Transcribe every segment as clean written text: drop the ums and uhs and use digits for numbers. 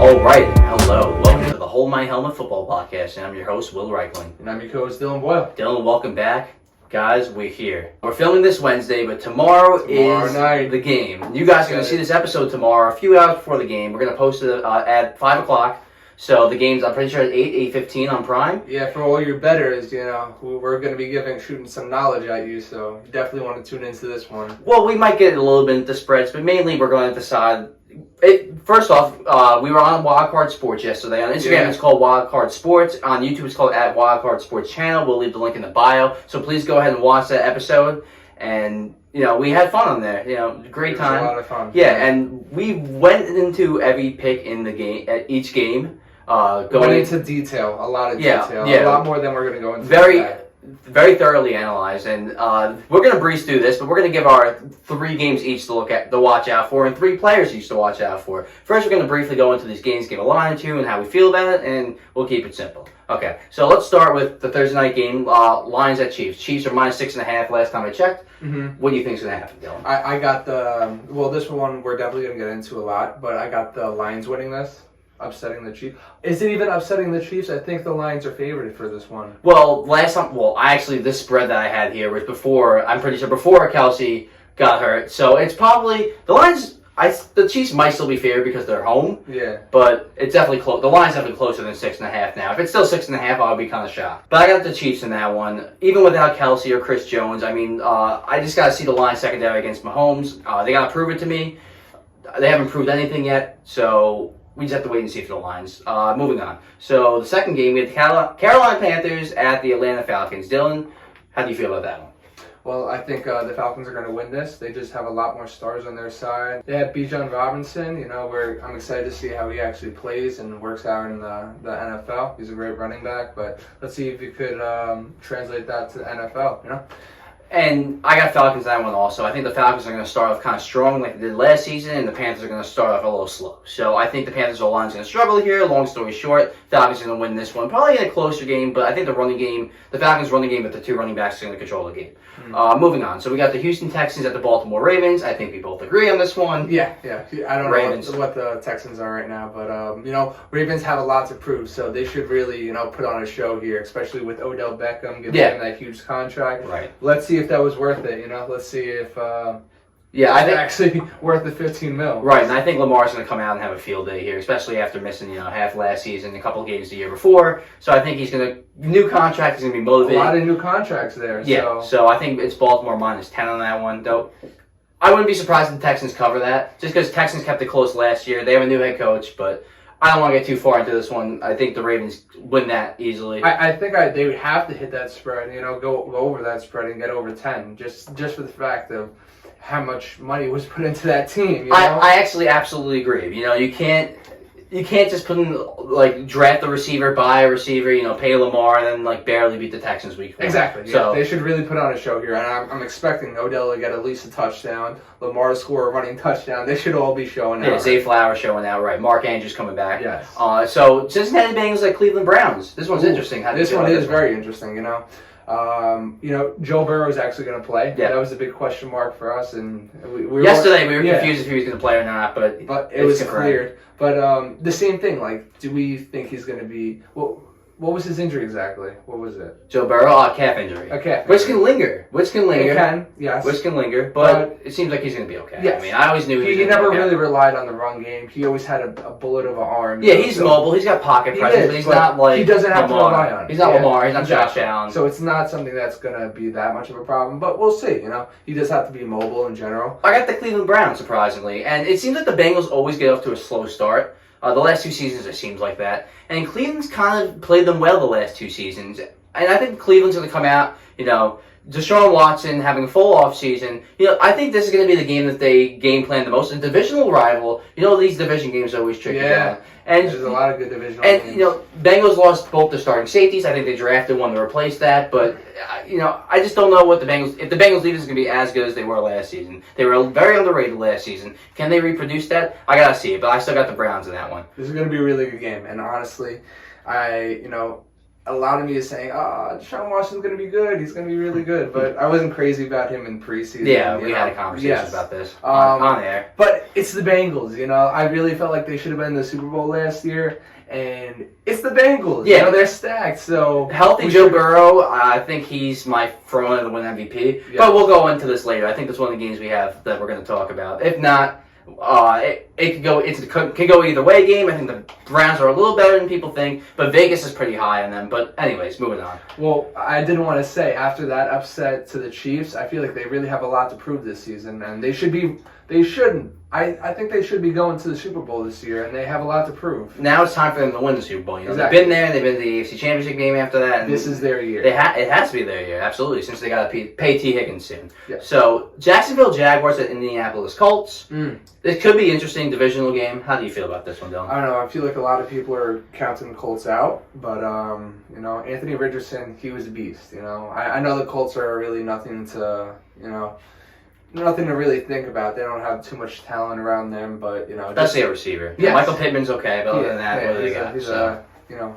All right, hello. Welcome to the Hold My Helmet Football Podcast, and I'm your host, Will Reichling. And I'm your co-host, Dylan Boyle. Dylan, welcome back. Guys, we're here. We're filming this Wednesday, but tomorrow is night. The game. You guys are going to see this episode tomorrow, a few hours before the game. We're going to post it at 5 o'clock. So the game's, I'm pretty sure, at 8:15 on Prime. Yeah, for all your bettors, we're going to be shooting some knowledge at you, so you definitely want to tune into this one. Well, we might get a little bit into spreads, but mainly we're going to decide. First off, we were on Wildcard Sports yesterday. On Instagram, It's called Wildcard Sports. On YouTube, it's called at Wildcard Sports Channel. We'll leave the link in the bio. So please go ahead and watch that episode. And, we had fun on there. Great time. It was a lot of fun. Yeah, and we went into every pick in the game, at each game. Going into detail, a lot of detail. A lot more than we're going to go into very thoroughly analyzed, and we're going to breeze through this, but we're going to give our 3 games each to watch out for, and 3 players each to watch out for. First, we're going to briefly go into these games, give a line or two, and how we feel about it, and we'll keep it simple. Okay, so let's start with the Thursday night game, Lions at Chiefs. Chiefs are -6.5 last time I checked. Mm-hmm. What do you think is going to happen, Dylan? I got this one we're definitely going to get into a lot, but I got the Lions winning this. Upsetting the Chiefs. Is it even upsetting the Chiefs? I think the Lions are favored for this one. Well, this spread that I had here was before Kelsey got hurt. So it's probably the Lions. The Chiefs might still be favored because they're home. Yeah. But it's definitely close. The Lions definitely closer than 6.5 now. If it's still 6.5, I would be kind of shocked. But I got the Chiefs in that one, even without Kelsey or Chris Jones. I mean, I just got to see the Lions secondary against Mahomes. They got to prove it to me. They haven't proved anything yet, so. We just have to wait and see for the Lions. Moving on. So, the second game, we have the Carolina Panthers at the Atlanta Falcons. Dylan, how do you feel about that one? Well, I think the Falcons are going to win this. They just have a lot more stars on their side. They have Bijan Robinson, I'm excited to see how he actually plays and works out in the NFL. He's a great running back, but let's see if you could translate that to the NFL, And I got Falcons that one also. I think the Falcons are going to start off kind of strong like they did last season, and the Panthers are going to start off a little slow. So I think the Panthers' O-line is going to struggle here. Long story short, Falcons are going to win this one. Probably in a closer game, but I think the Falcons' running game with the 2 running backs are going to control the game. Moving on. So we got the Houston Texans at the Baltimore Ravens. I think we both agree on this one. Yeah. I don't know what the Texans are right now, but, Ravens have a lot to prove, so they should really, put on a show here, especially with Odell Beckham giving him that huge contract. Right. Let's see if that was worth it, Let's see if I think actually worth the $15 million. Right, and I think Lamar's going to come out and have a field day here, especially after missing half last season, a couple of games the year before. So I think he's going to new contract. He's going to be motivated. A lot of new contracts there. Yeah, so I think it's Baltimore -10 on that one. Though I wouldn't be surprised if the Texans cover that, just because Texans kept it close last year. They have a new head coach, but I don't want to get too far into this one. I think the Ravens win that easily. I think they would have to hit that spread, go over that spread and get over 10, just for the fact of how much money was put into that team. I actually absolutely agree. You can't just put in, draft a receiver, buy a receiver, pay Lamar, and then, barely beat the Texans week 1. Exactly. So they should really put on a show here, and I'm expecting Odell to get at least a touchdown, Lamar to score a running touchdown. They should all be showing out. Yeah, Zay Flowers showing out, right. Mark Andrews coming back. Yes. So Cincinnati Bengals at Cleveland Browns. This one's interesting. This one is very interesting, Joe Burrow is actually going to play. Yeah. That was a big question mark for us, and yesterday we were confused if he was going to play or not, but it was cleared. But the same thing. Do we think he's going to be? What was his injury exactly? What was it? Joe Burrow, calf injury. A calf. Which can linger. It can, yes. Which can linger, but it seems like he's going to be okay. Yes. I mean, I always knew he never really relied on the run game. He always had a bullet of an arm. Yeah, he's mobile. He's got pocket presence, but he's not like he doesn't have Lamar. to rely on. He's not Lamar. He's not Josh Allen. So it's not something that's going to be that much of a problem. But we'll see. He does have to be mobile in general. I got the Cleveland Browns surprisingly, and it seems like the Bengals always get off to a slow start. The last 2 seasons, it seems like that. And Cleveland's kind of played them well the last 2 seasons. And I think Cleveland's going to come out, Deshaun Watson having a full offseason. I think this is going to be the game that they game plan the most. A divisional rival, these division games are always tricky. Yeah. And there's a lot of good divisional games. And, Bengals lost both their starting safeties. I think they drafted one to replace that. But, I just don't know what if the Bengals leave is going to be as good as they were last season. They were very underrated last season. Can they reproduce that? I got to see it, but I still got the Browns in that one. This is going to be a really good game. And honestly, a lot of me is saying, Deshaun Watson's going to be good. He's going to be really good. But I wasn't crazy about him in preseason. Yeah, we had a conversation about this on air. But it's the Bengals, I really felt like they should have been in the Super Bowl last year. And it's the Bengals. Yeah. They're stacked. So healthy Joe Burrow, I think he's my front to win MVP. Yes. But we'll go into this later. I think that's one of the games we have that we're going to talk about. If not, it could go. It could go either way. Game. I think the Browns are a little better than people think, but Vegas is pretty high on them. But anyways, moving on. Well, I didn't want to say after that upset to the Chiefs, I feel like they really have a lot to prove this season, and they should be. They shouldn't. I think they should be going to the Super Bowl this year, and they have a lot to prove. Now it's time for them to win the Super Bowl. Exactly. They've been there. They've been to the AFC Championship game after that. And this is their year. It has to be their year, absolutely, since they got to pay T. Higgins soon. Yeah. So Jacksonville Jaguars at Indianapolis Colts. This could be an interesting divisional game. How do you feel about this one, Dylan? I don't know. I feel like a lot of people are counting the Colts out, but Anthony Richardson, he was a beast. I know the Colts are really nothing to nothing to really think about. They don't have too much talent around them, but especially a receiver. Yes. Michael Pittman's okay, but other than that, what do they got?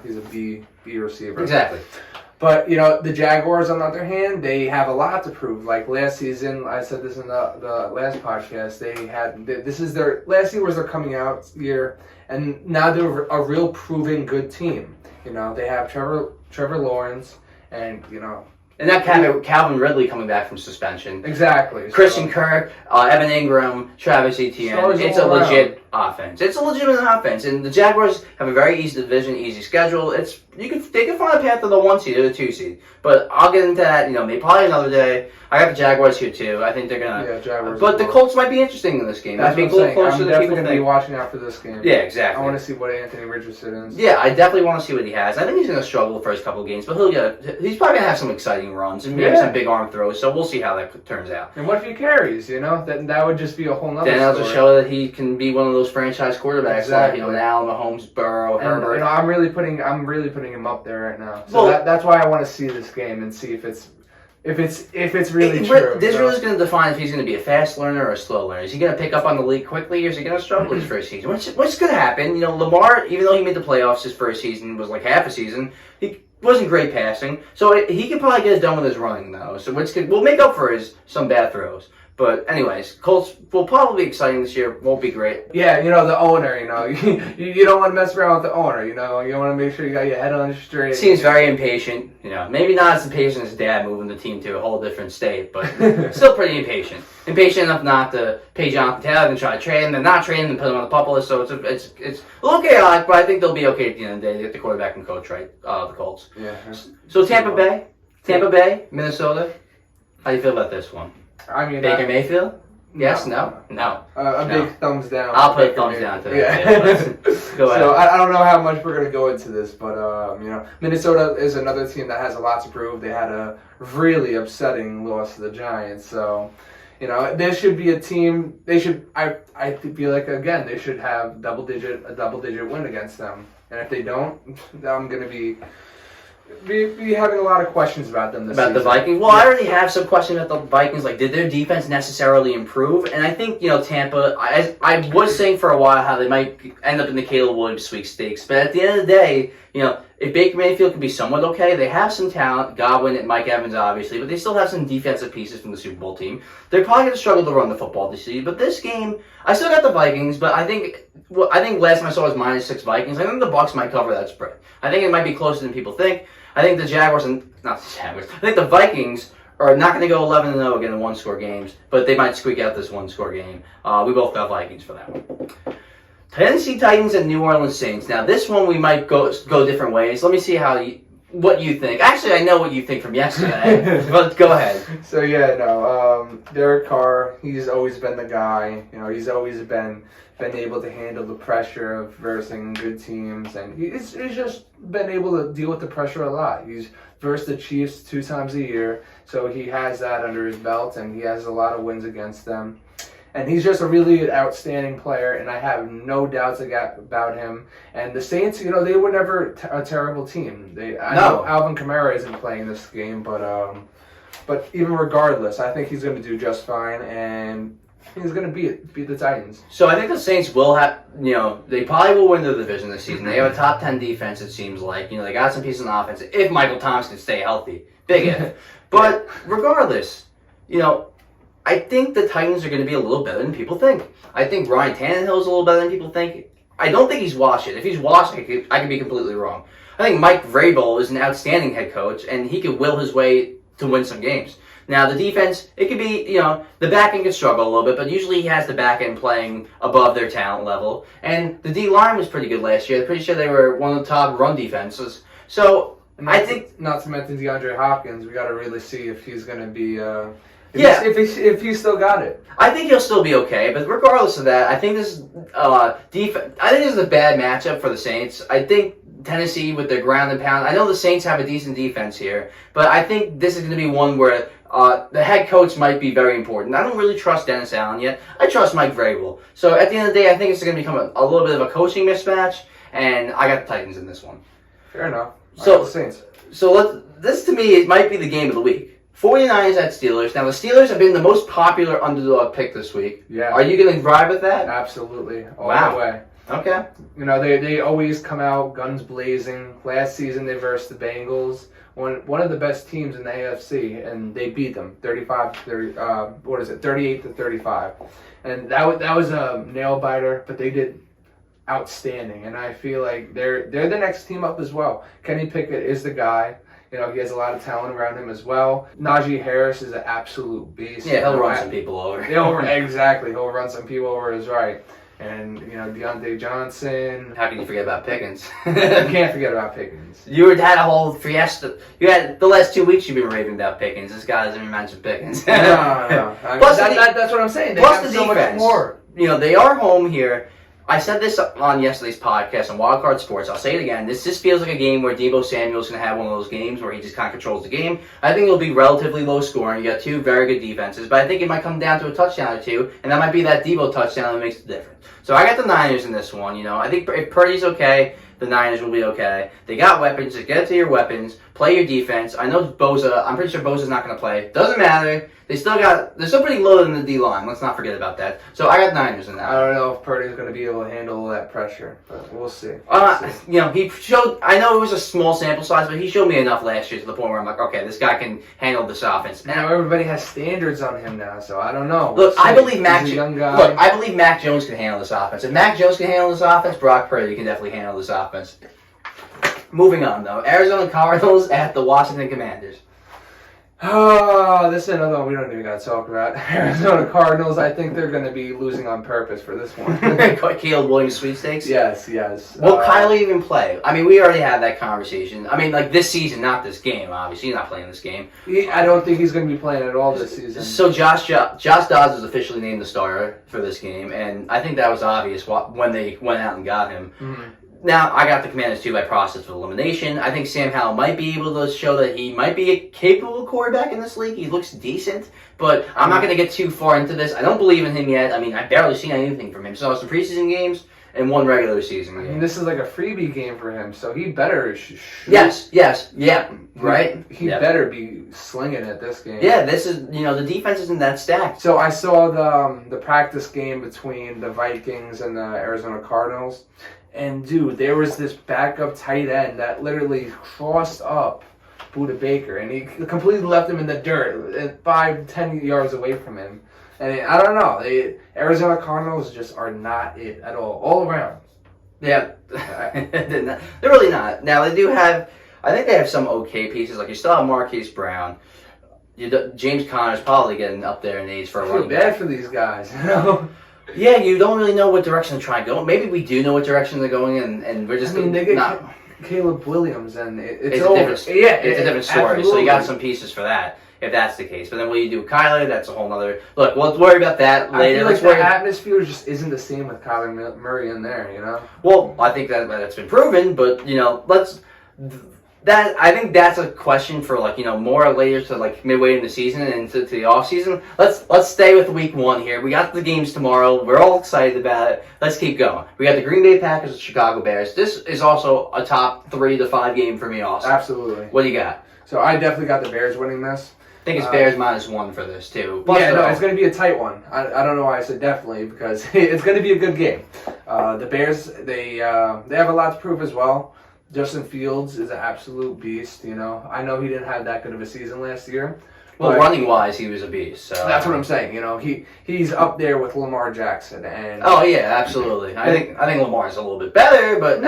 He's a B receiver. Exactly. But the Jaguars, on the other hand, they have a lot to prove. Like last season, I said this in the last podcast. This is their last year was their coming out year, and now they're a real proven good team. They have Trevor Lawrence, and And that Calvin Ridley coming back from suspension. Exactly. Christian Kirk, Evan Ingram, Travis Etienne. It's a legit offense. It's a legitimate offense. And the Jaguars have a very easy division, easy schedule. They can find a path to the 1 seed or the 2 seed. But I'll get into that, maybe probably another day. I got the Jaguars here too. I think they're gonna. Yeah, Jaguars. But the Colts might be interesting in this game. That's what I'm saying. I'm definitely gonna be watching out for this game. Yeah, exactly. I want to see what Anthony Richardson is. Yeah, I definitely want to see what he has. I think he's gonna struggle the first couple of games, but he's probably gonna have some exciting runs and maybe some big arm throws. So we'll see how that turns out. And what if he carries? That would just be a whole nother. Then that'll just show that he can be one of those franchise quarterbacks like Allen, Mahomes, Burrow, Herbert. I'm really putting him up there right now. So that's why I want to see this game and see if it's really true. This really is going to define if he's going to be a fast learner or a slow learner. Is he going to pick up on the league quickly, or is he going to struggle his first season? What's going to happen? Lamar, even though he made the playoffs his first season, was like half a season. He wasn't great passing, so he can probably get it done with his running though. So we'll make up for some bad throws. But anyways, Colts will probably be exciting this year. Won't be great. Yeah, the owner, you don't want to mess around with the owner, you want to make sure you got your head on straight. Seems very impatient, maybe not as impatient as Dad moving the team to a whole different state, but still pretty impatient. Impatient enough not to pay Jonathan Taylor and try to trade him, then not trade him and put him on the pup list. So it's a little chaotic, but I think they'll be okay at the end of the day. They get the quarterback and coach right, the Colts. Yeah. So Tampa Bay, Minnesota. How do you feel about this one? I mean, Baker Mayfield? Yes, no. Big thumbs down. I'll put a thumbs down to that. Yeah. Go ahead. So I don't know how much we're gonna go into this, but Minnesota is another team that has a lot to prove. They had a really upsetting loss to the Giants, so this should be a team. They should. I feel like again they should have a double digit win against them, and if they don't, I'm gonna be having a lot of questions about them this season. The Vikings? Well, I already have some questions about the Vikings. Like, did their defense necessarily improve? And I think, Tampa, I was saying for a while how they might end up in the Caleb Williams sweepstakes. But at the end of the day, if Baker Mayfield can be somewhat okay, they have some talent. Godwin and Mike Evans, obviously. But they still have some defensive pieces from the Super Bowl team. They're probably going to struggle to run the football this season. But this game, I still got the Vikings. But I think last time I saw it was -6 Vikings. I think the Bucs might cover that spread. I think it might be closer than people think. I think the Jaguars not the Jaguars. I think the Vikings are not going to go 11-0 again in one-score games, but they might squeak out this one-score game. We both got Vikings for that one. Tennessee Titans and New Orleans Saints. Now this one we might go different ways. Let me see what you think. Actually, I know what you think from yesterday, but go ahead. So Derek Carr. He's always been the guy. He's always been able to handle the pressure of versing good teams, and he's just been able to deal with the pressure a lot. He's versed the Chiefs 2 times a year, so he has that under his belt, and he has a lot of wins against them. And he's just a really outstanding player, and I have no doubts about him. And the Saints, they were never a terrible team. I know Alvin Kamara isn't playing this game, but even regardless, I think he's going to do just fine. And He's going to beat the Titans. So I think the Saints will have, they probably will win the division this season. They have a top 10 defense, it seems like. They got some pieces on offense. If Michael Thomas can stay healthy. Big if. But regardless, I think the Titans are going to be a little better than people think. I think Ryan Tannehill is a little better than people think. I don't think he's washed it. If he's washed, I could be completely wrong. I think Mike Vrabel is an outstanding head coach, and he could will his way to win some games. Now, the defense, it could be, the back end can struggle a little bit, but usually he has the back end playing above their talent level. And the D-line was pretty good last year. I'm pretty sure they were one of the top run defenses. So, I think... Not to mention DeAndre Hopkins, we got to really see if he's going to be... If he's still got it. I think he'll still be okay, but regardless of that, I think this is a bad matchup for the Saints. I think Tennessee with their ground and pound. I know the Saints have a decent defense here, but I think this is going to be one where the head coach might be very important. I don't really trust Dennis Allen yet. I trust Mike Vrabel. So at the end of the day, I think it's going to become a little bit of a coaching mismatch, and I got the Titans in this one. Fair enough. So the Saints. So this to me, it might be the game of the week. 49ers at Steelers. Now, the Steelers have been the most popular underdog pick this week. Yeah. Are you going to ride with that? Absolutely. All Wow. the way. Okay. They always come out guns blazing. Last season, they versed the Bengals, one of the best teams in the AFC, and they beat them 38-35. And that was a nail biter, but they did outstanding. And I feel like they're the next team up as well. Kenny Pickett is the guy. He has a lot of talent around him as well. Najee Harris is an absolute beast. Yeah, he'll run some people over. Exactly. He'll run some people over is right. And, Deontay Johnson. How can you forget about Pickens? You can't forget about Pickens. You had a whole fiesta. You had the last 2 weeks you've been raving about Pickens. This guy doesn't even mention Pickens. No. Plus that's what I'm saying. They plus have the so defense. much more. They are home here. I said this on yesterday's podcast on Wildcard Sports. I'll say it again. This just feels like a game where Deebo Samuel's going to have one of those games where he just kind of controls the game. I think it'll be relatively low scoring. You got two very good defenses, but I think it might come down to a touchdown or two, and that might be that Deebo touchdown that makes the difference. So I got the Niners in this one. I think if Purdy's okay, the Niners will be okay. They got weapons. Just get it to your weapons. Play your defense. I know Bosa. I'm pretty sure Bosa's not going to play. Doesn't matter. They're still pretty loaded in the D-line. Let's not forget about that. So I got Niners in that. I don't know if Purdy's going to be able to handle that pressure, but we'll see. He showed. I know it was a small sample size, but he showed me enough last year to the point where I'm like, okay, this guy can handle this offense. Now everybody has standards on him now, so I don't know. Look, I believe Mac Jones can handle this offense. If Mac Jones can handle this offense, Brock Purdy can definitely handle this offense. Moving on, though. Arizona Cardinals at the Washington Commanders. Oh, this is another one we don't even got to talk about. Arizona Cardinals, I think they're going to be losing on purpose for this one. Caleb Williams sweepstakes? Yes. Will Kyler even play? I mean, we already had that conversation. I mean, like this season, not this game, obviously. He's not playing this game. I don't think he's going to be playing at all this season. So Josh Dobbs was officially named the starter for this game, and I think that was obvious when they went out and got him. Mm-hmm. Now, I got the Commanders too by process of elimination. I think Sam Howell might be able to show that he might be a capable quarterback in this league. He looks decent, but I'm not going to get too far into this. I don't believe in him yet. I mean, I've barely seen anything from him. Saw some preseason games and one regular season game. I mean, this is like a freebie game for him, so he better shoot. Yes, yeah, right? He better be slinging it this game. Yeah, this is, the defense isn't that stacked. So I saw the practice game between the Vikings and the Arizona Cardinals. And, dude, there was this backup tight end that literally crossed up Budda Baker. And he completely left him in the dirt 5-10 yards away from him. And I don't know. Arizona Cardinals just are not it at all around. Yeah. They're really not. Now, they do have... I think they have some okay pieces. Like, you still have Marquise Brown. James Conner's probably getting up there in age for a running back. I feel bad for these guys, Yeah, you don't really know what direction to try and go. Maybe we do know what direction they're going in, and we're just they get not. Caleb Williams, and it's a over. Different, it's a different story. Absolutely. So you got some pieces for that, if that's the case. But then what you do with Kyler, that's a whole other... Look, we'll worry about that later. I feel like the atmosphere just isn't the same with Kyler Murray in there, Well, I think that's been proven, but, I think that's a question for more later to midway in the season and into the off season. Let's stay with week one here. We got the games tomorrow. We're all excited about it. Let's keep going. We got the Green Bay Packers and Chicago Bears. This is also a top 3 to 5 game for me also. Absolutely. What do you got? So I definitely got the Bears winning this. think it's Bears -1 for this too. It's going to be a tight one. I don't know why I said definitely, because it's going to be a good game. The Bears, they have a lot to prove as well. Justin Fields is an absolute beast. I know he didn't have that good of a season last year. Well, running wise, he was a beast. So that's what I'm saying. He's up there with Lamar Jackson. And oh yeah, absolutely. I think Lamar's a little bit better, but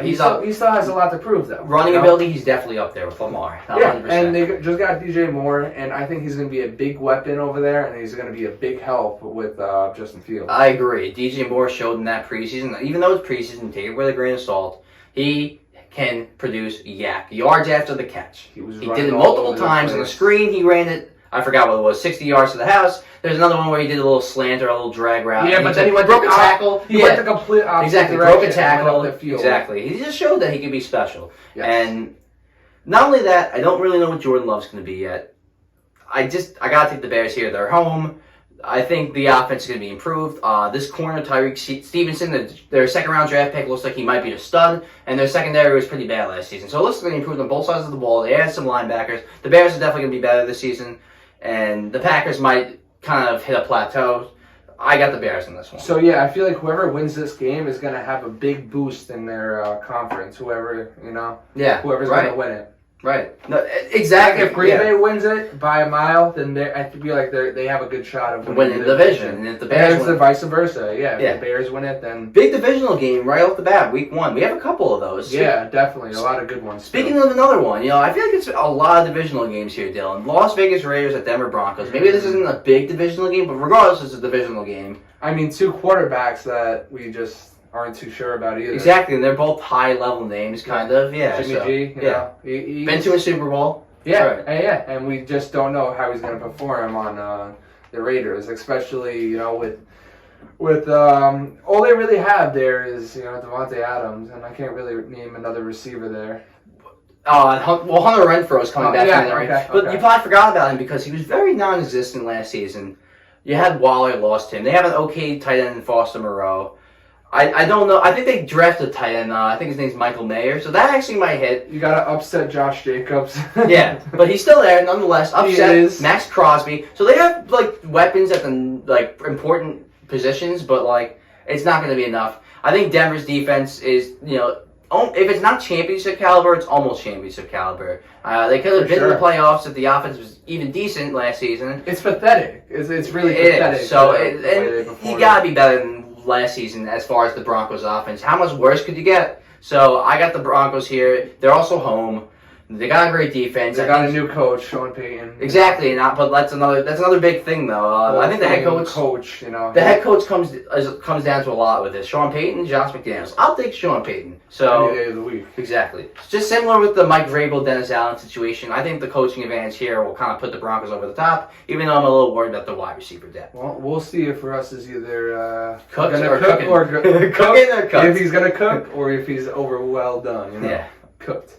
he still has a lot to prove though. Running ability, he's definitely up there with Lamar. 100%. And they just got DJ Moore, and I think he's going to be a big weapon over there, and he's going to be a big help with Justin Fields. I agree. DJ Moore showed in that preseason, even though it's preseason, take it with a grain of salt. He can produce yards after the catch. He did it multiple times on the screen. He ran it, I forgot what it was, 60 yards to the house. There's another one where he did a little slant or a little drag route. Yeah, but then he broke a tackle. He went the complete opposite direction. Broke a tackle. Exactly. He just showed that he could be special. Yes. And not only that, I don't really know what Jordan Love's going to be yet. I got to take the Bears here. They're home. I think the offense is going to be improved. This corner, Tyreek Stevenson, their second-round draft pick, looks like he might be a stud, and their secondary was pretty bad last season. So it looks like they improved on both sides of the ball. They added some linebackers. The Bears are definitely going to be better this season, and the Packers might kind of hit a plateau. I got the Bears in this one. So, yeah, I feel like whoever wins this game is going to have a big boost in their conference, whoever's going to win it. Right. No, exactly. If Green Bay wins it by a mile, then I feel like they have a good shot of winning the division. And if the Bears win, vice versa. Yeah. If the Bears win it, then big divisional game right off the bat, week 1. We have a couple of those. Yeah, definitely, a lot of good ones. Speaking of another one, I feel like it's a lot of divisional games here, Dylan. Las Vegas Raiders at Denver Broncos. Maybe this isn't a big divisional game, but regardless, it's a divisional game. I mean, 2 quarterbacks that we just aren't too sure about either. Exactly, and they're both high-level names, kind of. Yeah, Jimmy G, he's been to a Super Bowl. Yeah, right. And we just don't know how he's going to perform on the Raiders, especially with all they really have there is Devontae Adams, and I can't really name another receiver there. Hunter Renfrow is coming back from there, right? But you probably forgot about him because he was very non-existent last season. You had Waller, lost him. They have an okay tight end in Foster Moreau. I don't know. I think they drafted a tight end. I think his name's Michael Mayer. So that actually might hit. You got to upset Josh Jacobs. Yeah, but he's still there nonetheless. Upset Max Crosby. So they have weapons at the important positions, but it's not going to be enough. I think Denver's defense is if it's not championship caliber, it's almost championship caliber. They could have been in the playoffs if the offense was even decent last season. It's pathetic. It's really pathetic. So you got to be better than last season as far as the Broncos offense. How much worse could you get? So I got the Broncos here. They're also home. They got a great defense. They got a new coach, Sean Payton. Exactly, but that's another big thing though. I think the head coach. The head coach comes down to a lot with this. Sean Payton, Josh McDaniels. I'll take Sean Payton. So any day of the week. Exactly. It's just similar with the Mike Vrabel, Dennis Allen situation. I think the coaching advantage here will kind of put the Broncos over the top, even though I'm a little worried about the wide receiver depth. Well, we'll see if Russ is either cooking or cook cooking or cooked. If he's gonna cook or if he's over well done. Yeah, cooked.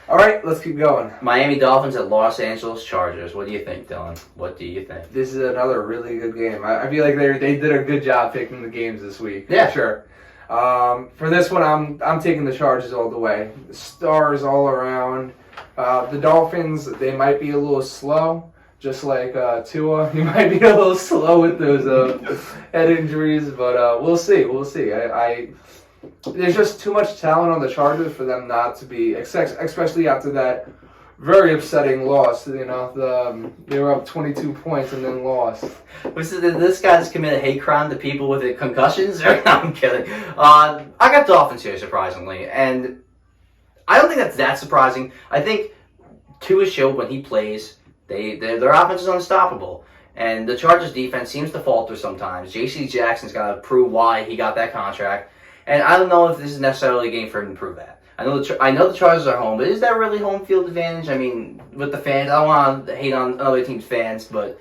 All right, let's keep going. Miami Dolphins at Los Angeles Chargers. What do you think, Dylan? What do you think? This is another really good game. I feel like they did a good job picking the games this week. Yeah, sure. For this one, I'm taking the Chargers all the way. Stars all around. The Dolphins, they might be a little slow, just like Tua. He might be a little slow with those head injuries, but we'll see. We'll see. There's just too much talent on the Chargers for them not to be, especially after that very upsetting loss. They were up 22 points and then lost. Did this guy just commit a hate crime to people with concussions? No, I'm kidding. I got Dolphins here, surprisingly, and I don't think that's that surprising. I think Tua showed when he plays, their offense is unstoppable. And the Chargers defense seems to falter sometimes. J.C. Jackson's got to prove why he got that contract. And I don't know if this is necessarily a game for him to prove that. I know the Chargers are home, but is that really home field advantage? I mean, with the fans, I don't want to hate on other teams' fans, but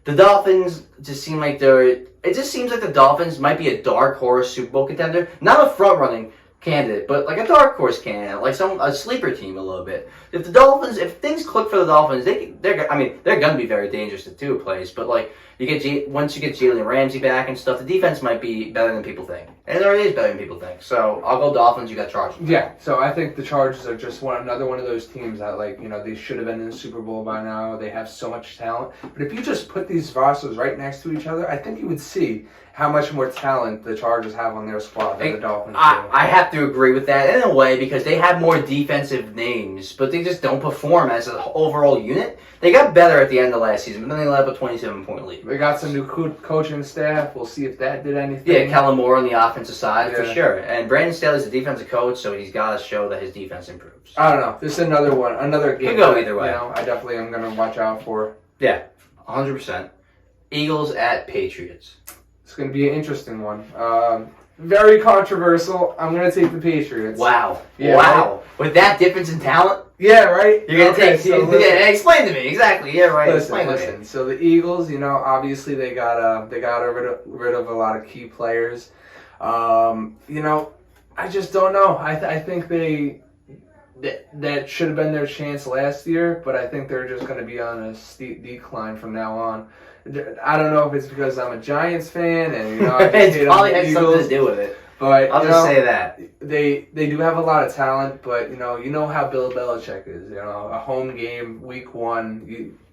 the Dolphins just seem like it just seems like the Dolphins might be a dark horse Super Bowl contender. Not a front-running candidate, but like a dark horse candidate, like a sleeper team a little bit. If the Dolphins, if things click for the Dolphins, they're going to be very dangerous at 2 plays. But like once you get Jalen Ramsey back and stuff, the defense might be better than people think, and it already is better than people think. So I'll go Dolphins. You got Chargers. Yeah. So I think the Chargers are just another one of those teams that they should have been in the Super Bowl by now. They have so much talent, but if you just put these rosters right next to each other, I think you would see how much more talent the Chargers have on their squad than the Dolphins do. I have to agree with that in a way because they have more defensive names, but they just don't perform as an overall unit. They got better at the end of last season, but then they let up a 27-point lead. They got some new coaching staff. We'll see if that did anything. Yeah, Kellen Moore on the offensive side for sure. And Brandon Staley's a defensive coach, so he's got to show that his defense improves. I don't know. This is another game. Could go either way. I definitely am going to watch out for. Yeah, 100%. Eagles at Patriots. It's going to be an interesting one. Very controversial. I'm going to take the Patriots. Wow. Yeah, wow. Right? With that difference in talent? Yeah, right? You're going to take... So explain to me. Exactly. Yeah, right. Explain to me. So the Eagles, obviously they got rid of a lot of key players. I just don't know. I think that should have been their chance last year, but I think they're just going to be on a steep decline from now on. I don't know if it's because I'm a Giants fan and I just hate probably on the has Eagles, something to do with it. But I'll just say that they do have a lot of talent, but you know how Bill Belichick is. A home game, week 1,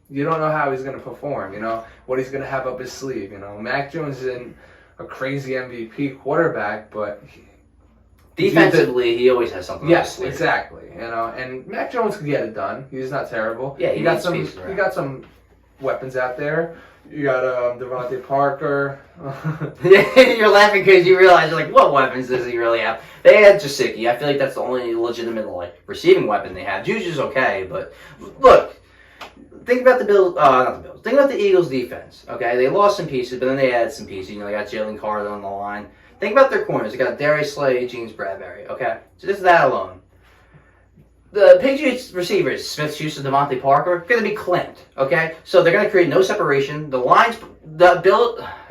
you don't know how he's going to perform. What he's going to have up his sleeve. Mac Jones isn't a crazy MVP quarterback, but defensively, he always has something. Yes, exactly. And Mac Jones can get it done. He's not terrible. Yeah, he got some weapons out there. You got Devontae Parker. You're laughing because you realize you're like, what weapons does he really have? They had Gesicki. I feel like that's the only legitimate receiving weapon they have. Juju's okay, but look, think about the Bills. Not the Bills. Think about the Eagles' defense. Okay, they lost some pieces, but then they added some pieces. They got Jalen Carter on the line. Think about their corners. They got Darius Slay, James Bradbury. Okay, so just that alone. The Patriots receivers, Smith-Schuster, Devontae Parker, going to be clamped, okay? So they're going to create no separation. I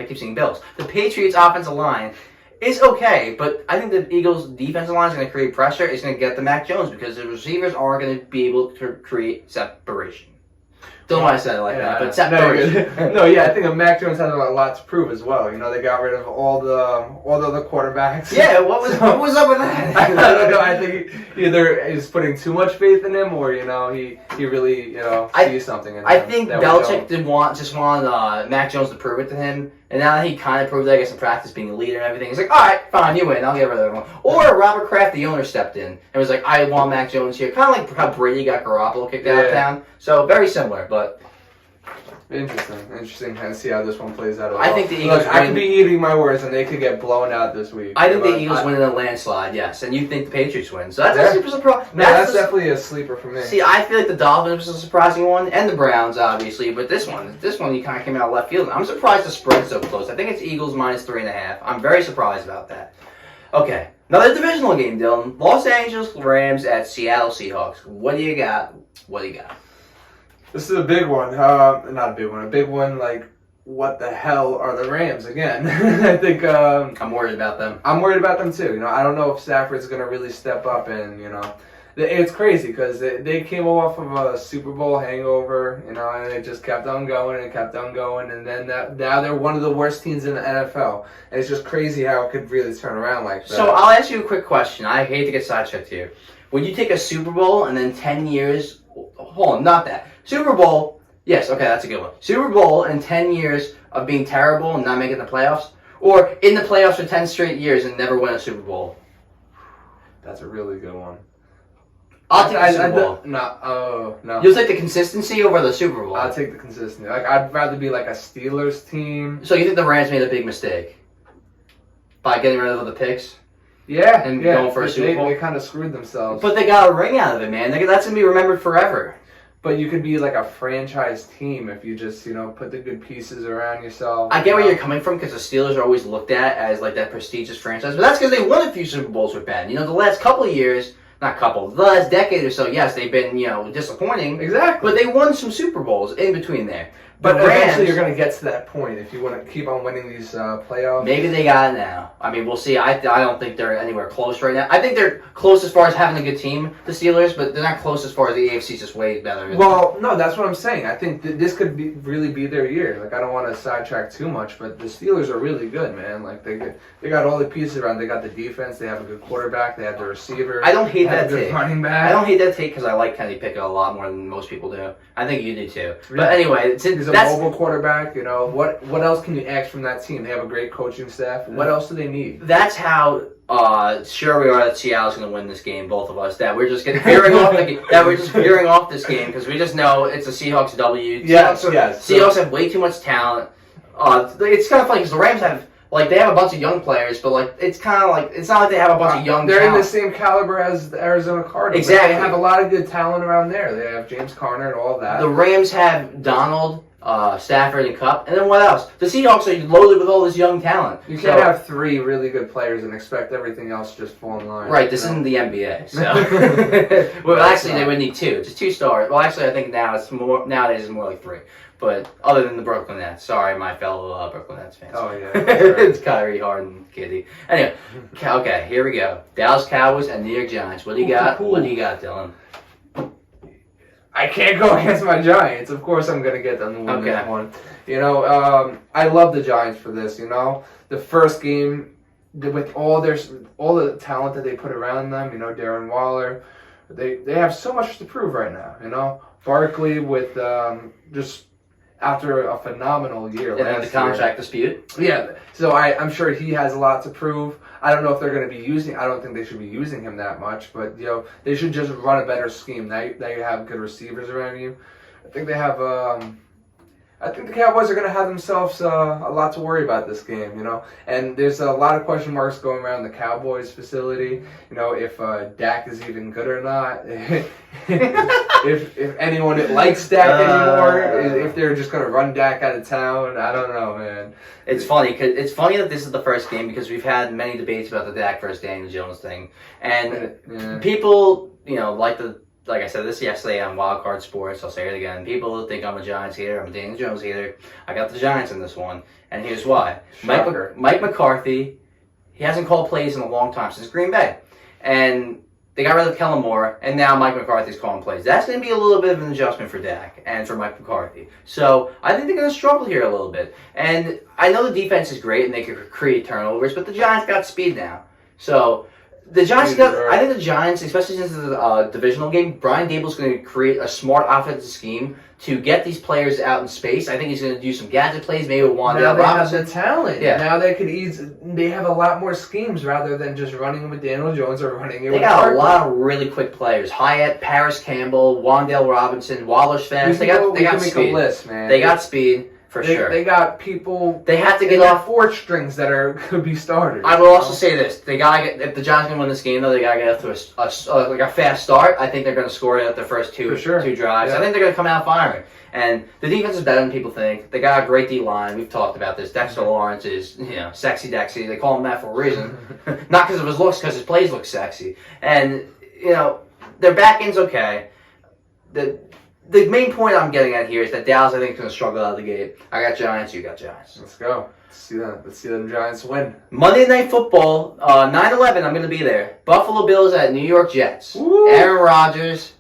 keep saying Bills. The Patriots' offensive line is okay, but I think the Eagles' defensive line is going to create pressure. It's going to get the Mac Jones because the receivers aren't going to be able to create separation. Don't know why I said it like that, but separation. I think Mac Jones has a lot to prove as well. They got rid of all the other quarterbacks. Yeah, what was up with that? I don't know. I think either he's putting too much faith in him, or he really sees something in him. I think Belichick just wanted Mac Jones to prove it to him, and now that he kind of proved it, I guess, in practice, being a leader and everything, he's like, all right, fine, you win, I'll get rid of everyone. Or Robert Kraft, the owner, stepped in and was like, I want Mac Jones here, kind of like how Brady got Garoppolo kicked out of town. So very similar, but. Interesting to see how this one plays out. I think the Eagles. I could be eating my words, and they could get blown out this week. I think the Eagles win in a landslide, yes, and you think the Patriots win. So that's a super surprise. That's definitely a sleeper for me. See, I feel like the Dolphins was a surprising one, and the Browns, obviously, but this one, you kind of came out of left field. I'm surprised the spread's so close. I think it's Eagles minus 3.5. I'm very surprised about that. Okay, another divisional game, Dylan. Los Angeles Rams at Seattle Seahawks. What do you got? This is a big one. Not a big one. A big one, like, what the hell are the Rams again? I think... I'm worried about them. I'm worried about them, too. I don't know if Stafford's going to really step up and, It's crazy because they came off of a Super Bowl hangover, and it just kept on going, and then now they're one of the worst teams in the NFL. And it's just crazy how it could really turn around like that. So I'll ask you a quick question. I hate to get sidetracked here. Would you take a Super Bowl and then 10 years... Hold on, not that. Super Bowl, yes, okay, that's a good one. Super Bowl and 10 years of being terrible and not making the playoffs? Or in the playoffs for 10 straight years and never win a Super Bowl? That's a really good one. I'll take the Super Bowl. No. You'll take the consistency over the Super Bowl? I'll take the consistency. I'd rather be like a Steelers team. So you think the Rams made a big mistake? By getting rid of the picks? Yeah. And going for a Super Bowl? They kind of screwed themselves. But they got a ring out of it, man. That's going to be remembered forever. But you could be like a franchise team if you just, put the good pieces around yourself. I get where you're coming from because the Steelers are always looked at as like that prestigious franchise. But that's because they won a few Super Bowls with Ben. The last couple of years, the last decade or so, yes, they've been, disappointing. Exactly. But they won some Super Bowls in between there. But the Rams, eventually you're going to get to that point if you want to keep on winning these playoffs. maybe they got it now. I mean, we'll see. I don't think they're anywhere close right now. I think they're close as far as having a good team, the Steelers, but they're not close as far as the AFC's just way better. Well, no, that's what I'm saying. I think this could really be their year. Like, I don't want to sidetrack too much, but the Steelers are really good, man. Like, they got all the pieces around. They got the defense. They have a good quarterback. They have the receiver. I don't hate they have that a good take. running back. I don't hate that take because I like Kenny Pickett a lot more than most people do. I think you do too. Yeah. But anyway, he's a mobile quarterback. You know what else can you ask from that team? They have a great coaching staff. What else do they need? That's how sure we are that Seattle's going to win this game. Both of us. That we're just veering off veering off this game because we just know it's a Seahawks W. Yes. Seahawks have way too much talent. It's kind of funny because the Rams have. Like, they have a bunch of young players, but, like, it's kind of like, it's not like they have a bunch of young They're talent. in the same caliber as the Arizona Cardinals. Exactly. They have a lot of good talent around there. They have James Conner and all that. The Rams have Donald, Stafford, and Kupp, and then what else? The Seahawks are loaded with all this young talent. You can't have three really good players and expect everything else to just fall in line. Right, this isn't the NBA, so. Well, actually, they would need two. Just 2 stars. Well, actually, I think nowadays it's more like 3. But other than the Brooklyn Nets. Sorry, my fellow Brooklyn Nets fans. Oh, yeah. It's Kyrie, Harden, Kitty. Anyway, okay, here we go. Dallas Cowboys and New York Giants. What do you got? What do you got, Dylan? I can't go against my Giants. Of course I'm going to get them to win this one. You know, I love the Giants for this, you know. The first game, with all the talent that they put around them, you know, Darren Waller, they have so much to prove right now, you know. Barkley with just... after a phenomenal year And then the contract dispute? Yeah, so I'm sure he has a lot to prove. I don't know if they're going to be I don't think they should be using him that much, but, you know, they should just run a better scheme. Now you have good receivers around you. I think they have, I think the Cowboys are going to have themselves a lot to worry about this game, you know. And there's a lot of question marks going around the Cowboys facility, you know, if Dak is even good or not. if anyone likes Dak anymore, if they're just going to run Dak out of town, I don't know, man. It's funny that this is the first game because we've had many debates about the Dak versus Daniel Jones thing, and people, you know, like I said this yesterday on Wild Card Sports, I'll say it again. People think I'm a Giants hater, I'm a Daniel Jones hater. I got the Giants in this one, and here's why. Mike McCarthy, he hasn't called plays in a long time since Green Bay, and they got rid of Kellen Moore, and now Mike McCarthy's calling plays. That's going to be a little bit of an adjustment for Dak and for Mike McCarthy. So I think they're going to struggle here a little bit. And I know the defense is great and they can create turnovers, but the Giants got speed now. So the Giants I think the Giants, especially since it's a divisional game, Brian Dable's going to create a smart offensive scheme to get these players out in space. I think he's going to do some gadget plays, maybe with Wandale Robinson. Have the talent. Yeah. Now they have a lot more schemes rather than just running with Daniel Jones or running it with They got Barkley. a lot of really quick players. Hyatt, Paris Campbell, Wandale Robinson, Waller's fans. They got make speed. A list, man. They got speed. For sure. They got people. They have to get off 4 strings that could be starters. I will also say this: they gotta get, if the Giants can win this game, though, they gotta get off to a fast start. I think they're gonna score it at their first two drives. Yeah. I think they're gonna come out firing. And the defense is better than people think. They got a great D line. We've talked about this. Dexter Lawrence is, sexy Dexy. They call him that for a reason, not because of his looks, because his plays look sexy. And their back end's okay. The main point I'm getting at here is that Dallas, I think, is going to struggle out of the gate. I got Giants, you got Giants. Let's go. Let's see them Giants win. Monday Night Football, 9/11, I'm going to be there. Buffalo Bills at New York Jets. Woo! Aaron Rodgers,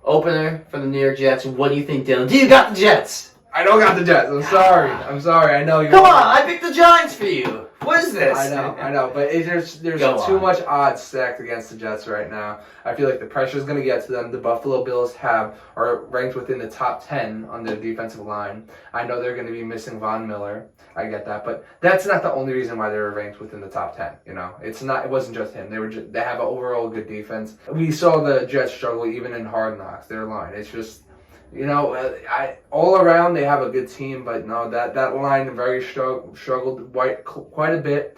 opener for the New York Jets. What do you think, Dylan? Do you got the Jets? I don't got the Jets. I'm sorry. I know you. Come on, I picked the Giants for you. What is this? I know, but there's too much odds stacked against the Jets right now. I feel like the pressure is going to get to them. The Buffalo Bills are ranked within the top 10 on their defensive line. I know they're going to be missing Von Miller. I get that, but that's not the only reason why they were ranked within the top 10. It's not. It wasn't just him. They have an overall good defense. We saw the Jets struggle even in Hard Knocks. Their line. It's just. All around they have a good team, but no, that line very struggled quite a bit,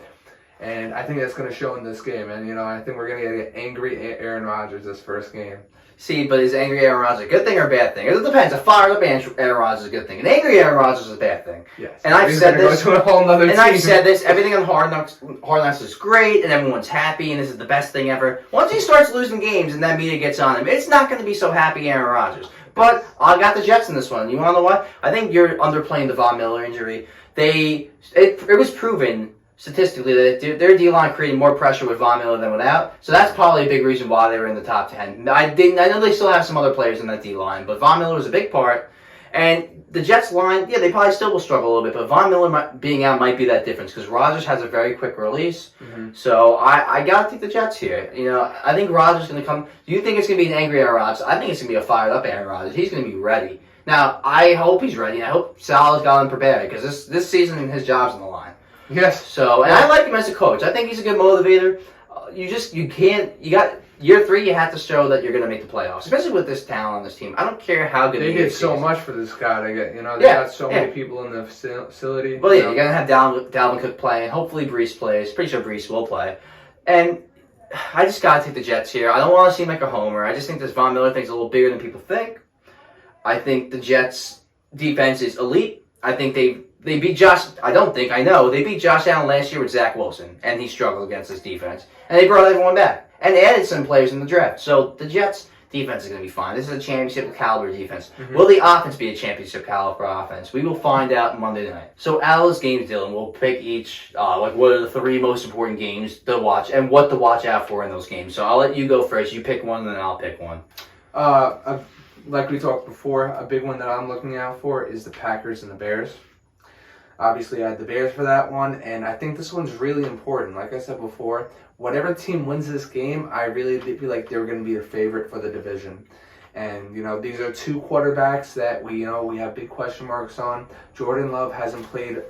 and I think that's going to show in this game. And I think we're going to get angry Aaron Rodgers this first game. See, but is angry Aaron Rodgers a good thing or a bad thing? It depends. A fired up Aaron Rodgers is a good thing. An angry Aaron Rodgers is a bad thing. Yes. And I've said this. I've said this. Everything on Hard Knocks is great, and everyone's happy, and this is the best thing ever. Once he starts losing games, and that media gets on him, it's not going to be so happy, Aaron Rodgers. But I got the Jets in this one. You want to know what? I think you're underplaying the Von Miller injury. It was proven statistically that their D-line created more pressure with Von Miller than without. So that's probably a big reason why they were in the top 10. I know they still have some other players in that D-line, but Von Miller was a big part. And the Jets line, yeah, they probably still will struggle a little bit, but Von Miller being out might be that difference because Rodgers has a very quick release. Mm-hmm. So I got to take the Jets here. I think Rodgers is going to come. Do you think it's going to be an angry Aaron Rodgers? I think it's going to be a fired up Aaron Rodgers. He's going to be ready. Now, I hope he's ready. I hope Salah's got him prepared because this season his job's on the line. Yes. So, and I like him as a coach. I think he's a good motivator. You got year 3, you have to show that you're going to make the playoffs, especially with this talent on this team. I don't care how good they did so much for this guy. They got so many people in the facility. Well, yeah, you're going to have Dalvin Cook playing. Hopefully, Brees plays. Pretty sure Brees will play. And I just got to take the Jets here. I don't want to seem like a homer. I just think this Von Miller thing's a little bigger than people think. I think the Jets' defense is elite. I think they beat Josh. I know they beat Josh Allen last year with Zach Wilson, and he struggled against this defense. And they brought everyone back and added some players in the draft. So the Jets' defense is going to be fine. This is a championship caliber defense. Mm-hmm. Will the offense be a championship caliber offense? We will find out Monday night. So out of those games, Dylan, we'll pick each what are the 3 most important games to watch and what to watch out for in those games. So I'll let you go first. You pick one, and then I'll pick one. Like we talked before, a big one that I'm looking out for is the Packers and the Bears. Obviously, I had the Bears for that one, and I think this one's really important. Like I said before, whatever team wins this game, I really feel like they're going to be a favorite for the division. And, these are 2 quarterbacks that we have big question marks on. Jordan Love hasn't played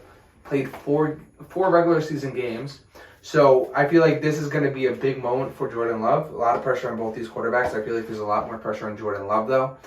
4 regular season games. So I feel like this is going to be a big moment for Jordan Love. A lot of pressure on both these quarterbacks. I feel like there's a lot more pressure on Jordan Love, though.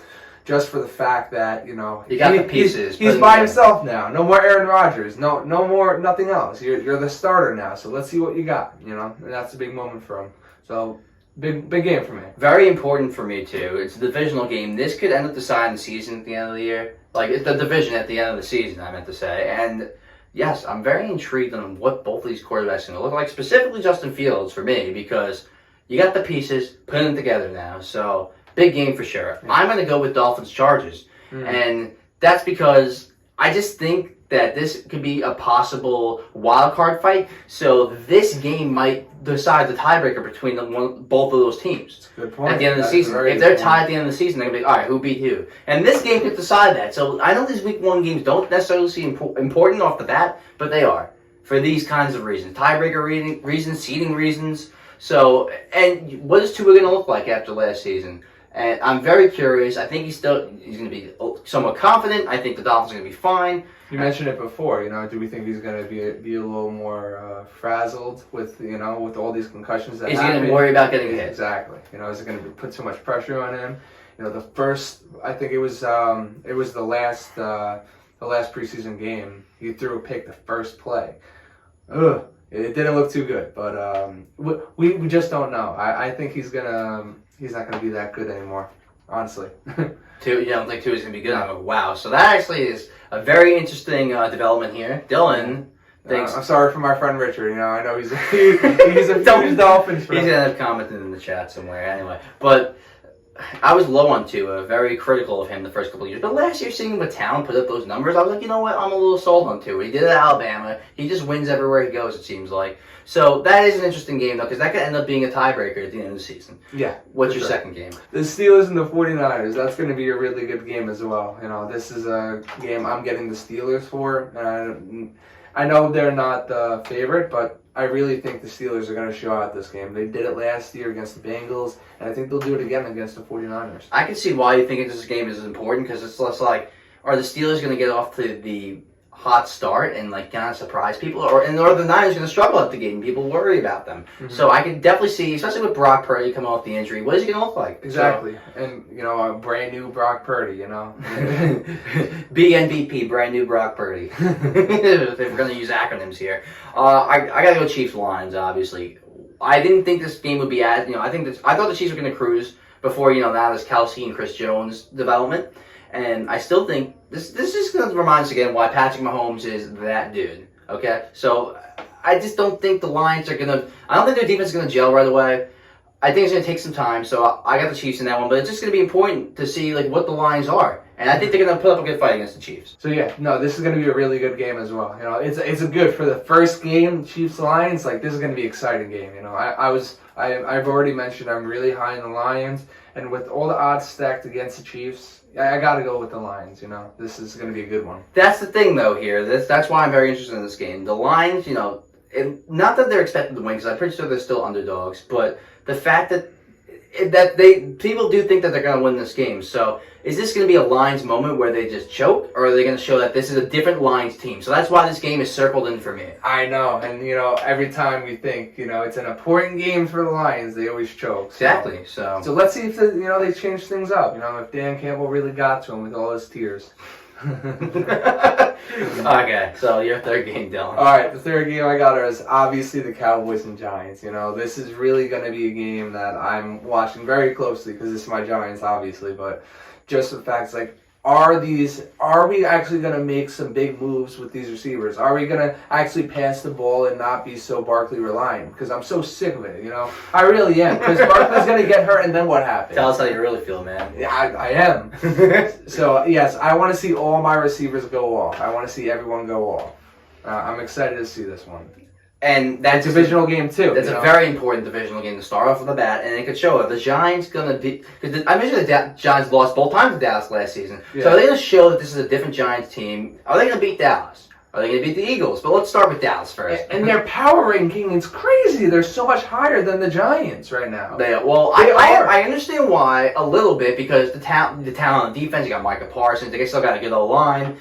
Just for the fact that, you got the pieces. He's by himself now. No more Aaron Rodgers. No more nothing else. You're the starter now. So let's see what you got, And that's a big moment for him. So big game for me. Very important for me too. It's a divisional game. This could end up deciding the season at the end of the year. Like it's the division at the end of the season, I meant to say. And yes, I'm very intrigued on what both of these quarterbacks are going to look like. Specifically Justin Fields for me because you got the pieces, putting them together now. So big game for sure. I'm going to go with Dolphins Chargers. And that's because I just think that this could be a possible wild card fight. So this game might decide the tiebreaker between both of those teams. Good point. At the end of the season. If they're tied at the end of the season, they're going to be, all right, who beat who? And this game could decide that. So I know these week 1 games don't necessarily seem important off the bat, but they are for these kinds of reasons. Tiebreaker reasons, seeding reasons. So, and what is Tua going to look like after last season? And I'm very curious. I think he's going to be somewhat confident. I think the Dolphins are going to be fine. You mentioned it before. Do we think he's going to be a little more frazzled with with all these concussions that happen? Is he going to worry about getting hit? Exactly. Is it going to put too much pressure on him? The first, I think it was the last preseason game. He threw a pick the first play. Ugh. It didn't look too good, but we just don't know. I think he's not gonna be that good anymore, honestly. You don't think Tua's gonna be good? I'm like, wow. So that actually is a very interesting development here. Dylan thinks. I'm sorry for my friend Richard. I know he's a huge Dolphins fan. He's gonna have commented in the chat somewhere anyway. But I was low on Tua, very critical of him the first couple of years. But last year, seeing him with talent put up those numbers, I was like, you know what? I'm a little sold on Tua. He did it at Alabama. He just wins everywhere he goes, it seems like. So that is an interesting game, though, because that could end up being a tiebreaker at the end of the season. Yeah. What's your second game? The Steelers and the 49ers. That's going to be a really good game as well. This is a game I'm getting the Steelers for. I know they're not the favorite, but I really think the Steelers are going to show out this game. They did it last year against the Bengals, and I think they'll do it again against the 49ers. I can see why you think this game is important, because it's less like, are the Steelers going to get off to the hot start and kind of surprise people, or the Niners going to struggle at the game? People worry about them. Mm-hmm. So I can definitely see, especially with Brock Purdy coming off the injury, what is he going to look like? Exactly. So, and a brand new Brock Purdy, Big MVP, brand new Brock Purdy. If we're going to use acronyms here. I got to go Chiefs Lions, obviously. I didn't think this game would be as, I thought the Chiefs were going to cruise before, now this Kelsey and Chris Jones development. And I still think this is going to remind us again why Patrick Mahomes is that dude. Okay? So I just don't think the Lions are going to... I don't think their defense is going to gel right away. I think it's going to take some time, so I got the Chiefs in that one. But it's just going to be important to see like what the lines are, and I think they're going to put up a good fight against the Chiefs. So yeah, no, this is going to be a really good game as well. You know, it's a good for the first game, Chiefs Lions. Like this is going to be an exciting game. You know, I've already mentioned I'm really high in the Lions, and with all the odds stacked against the Chiefs, I got to go with the Lions. You know, this is going to be a good one. That's the thing though here. That's why I'm very interested in this game. The Lions, you know, and not that they're expected to win because I'm pretty sure they're still underdogs, but the fact that people do think that they're going to win this game. So is this going to be a Lions moment where they just choke, or are they going to show that this is a different Lions team? So that's why this game is circled in for me. I know, and you know, every time we think, you know, it's an important game for the Lions, they always choke. Exactly. So let's see if they change things up. You know, if Dan Campbell really got to him with all his tears. Okay, so your third game, Dylan. All right, the third game I got is obviously the Cowboys and Giants. You know, this is really going to be a game that I'm watching very closely because it's my Giants, obviously. But just the facts, like, are we actually going to make some big moves with these receivers? Are we going to actually pass the ball and not be so Barkley reliant? Because I'm so sick of it, you know? I really am. Because Barkley's going to get hurt, and then what happens? Tell us how you really feel, man. Yeah, I am. So, yes, I want to see all my receivers go off. I want to see everyone go off. I'm excited to see this one. And that's a divisional game, too. That's a very important divisional game to start off with the bat, and it could show if the Giants going to be... Because I mentioned the Giants lost both times to Dallas last season. Yeah. So are they going to show that this is a different Giants team? Are they going to beat Dallas? Are they going to beat the Eagles? But let's start with Dallas first. And their power ranking is crazy. They're so much higher than the Giants right now. I understand why a little bit, because the talent on defense, you got Micah Parsons, they still got a good O-line.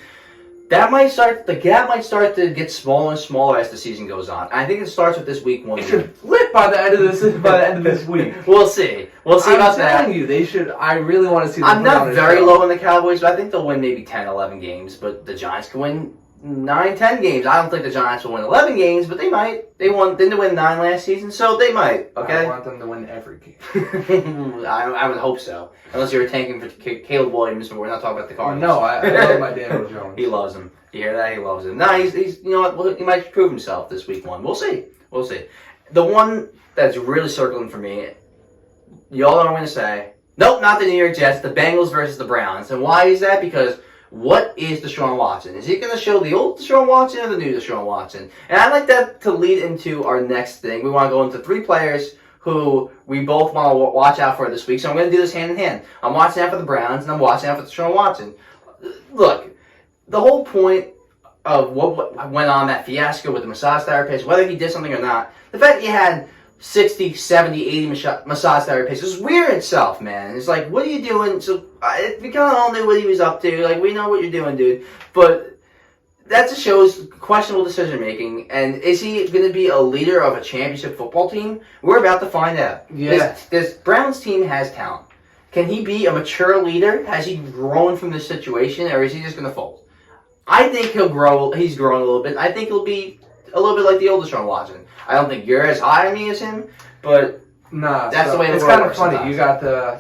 The gap might start to get smaller and smaller as the season goes on. I think it starts with this week 1. It should flip by the end of this week. We'll see. We'll see about that. I'm telling you, they should. I really want to see them. I'm not very low in the Cowboys, but I think they'll win maybe 10, 11 games. But the Giants can win 9, 10 games. I don't think the Giants will win 11 games, but they might. Didn't they win 9 last season? So they might. Okay. I want them to win every game. I would hope so. Unless you were tanking for Caleb Williams, but we're not talking about the Cardinals. No, I love my Daniel Jones. He loves him. You hear that? He loves him. No, he's you know what? Well, he might prove himself this week 1. We'll see. The one that's really circling for me, y'all know what I'm going to say. Nope, not the New York Jets. The Bengals versus the Browns. And why is that? Because what is Deshaun Watson? Is he going to show the old Deshaun Watson or the new Deshaun Watson? And I'd like that to lead into our next thing. We want to go into 3 players who we both want to watch out for this week. So I'm going to do this hand in hand. I'm watching out for the Browns, and I'm watching out for Deshaun Watson. Look, the whole point of what went on, that fiasco with the massage therapist, whether he did something or not, the fact that you had 60, 70, 80 massage therapists is weird itself, man. It's like, what are you doing? So we kind of all knew what he was up to. Like, we know what you're doing, dude. But that just shows questionable decision making. And is he going to be a leader of a championship football team? We're about to find out. Yeah. This Browns team has talent. Can he be a mature leader? Has he grown from this situation, or is he just going to fold? I think he'll grow. He's grown a little bit. I think he'll be a little bit like the old Deshaun Watson. I don't think you're as high on me as him, but that's the way it's kind of funny. Sometimes.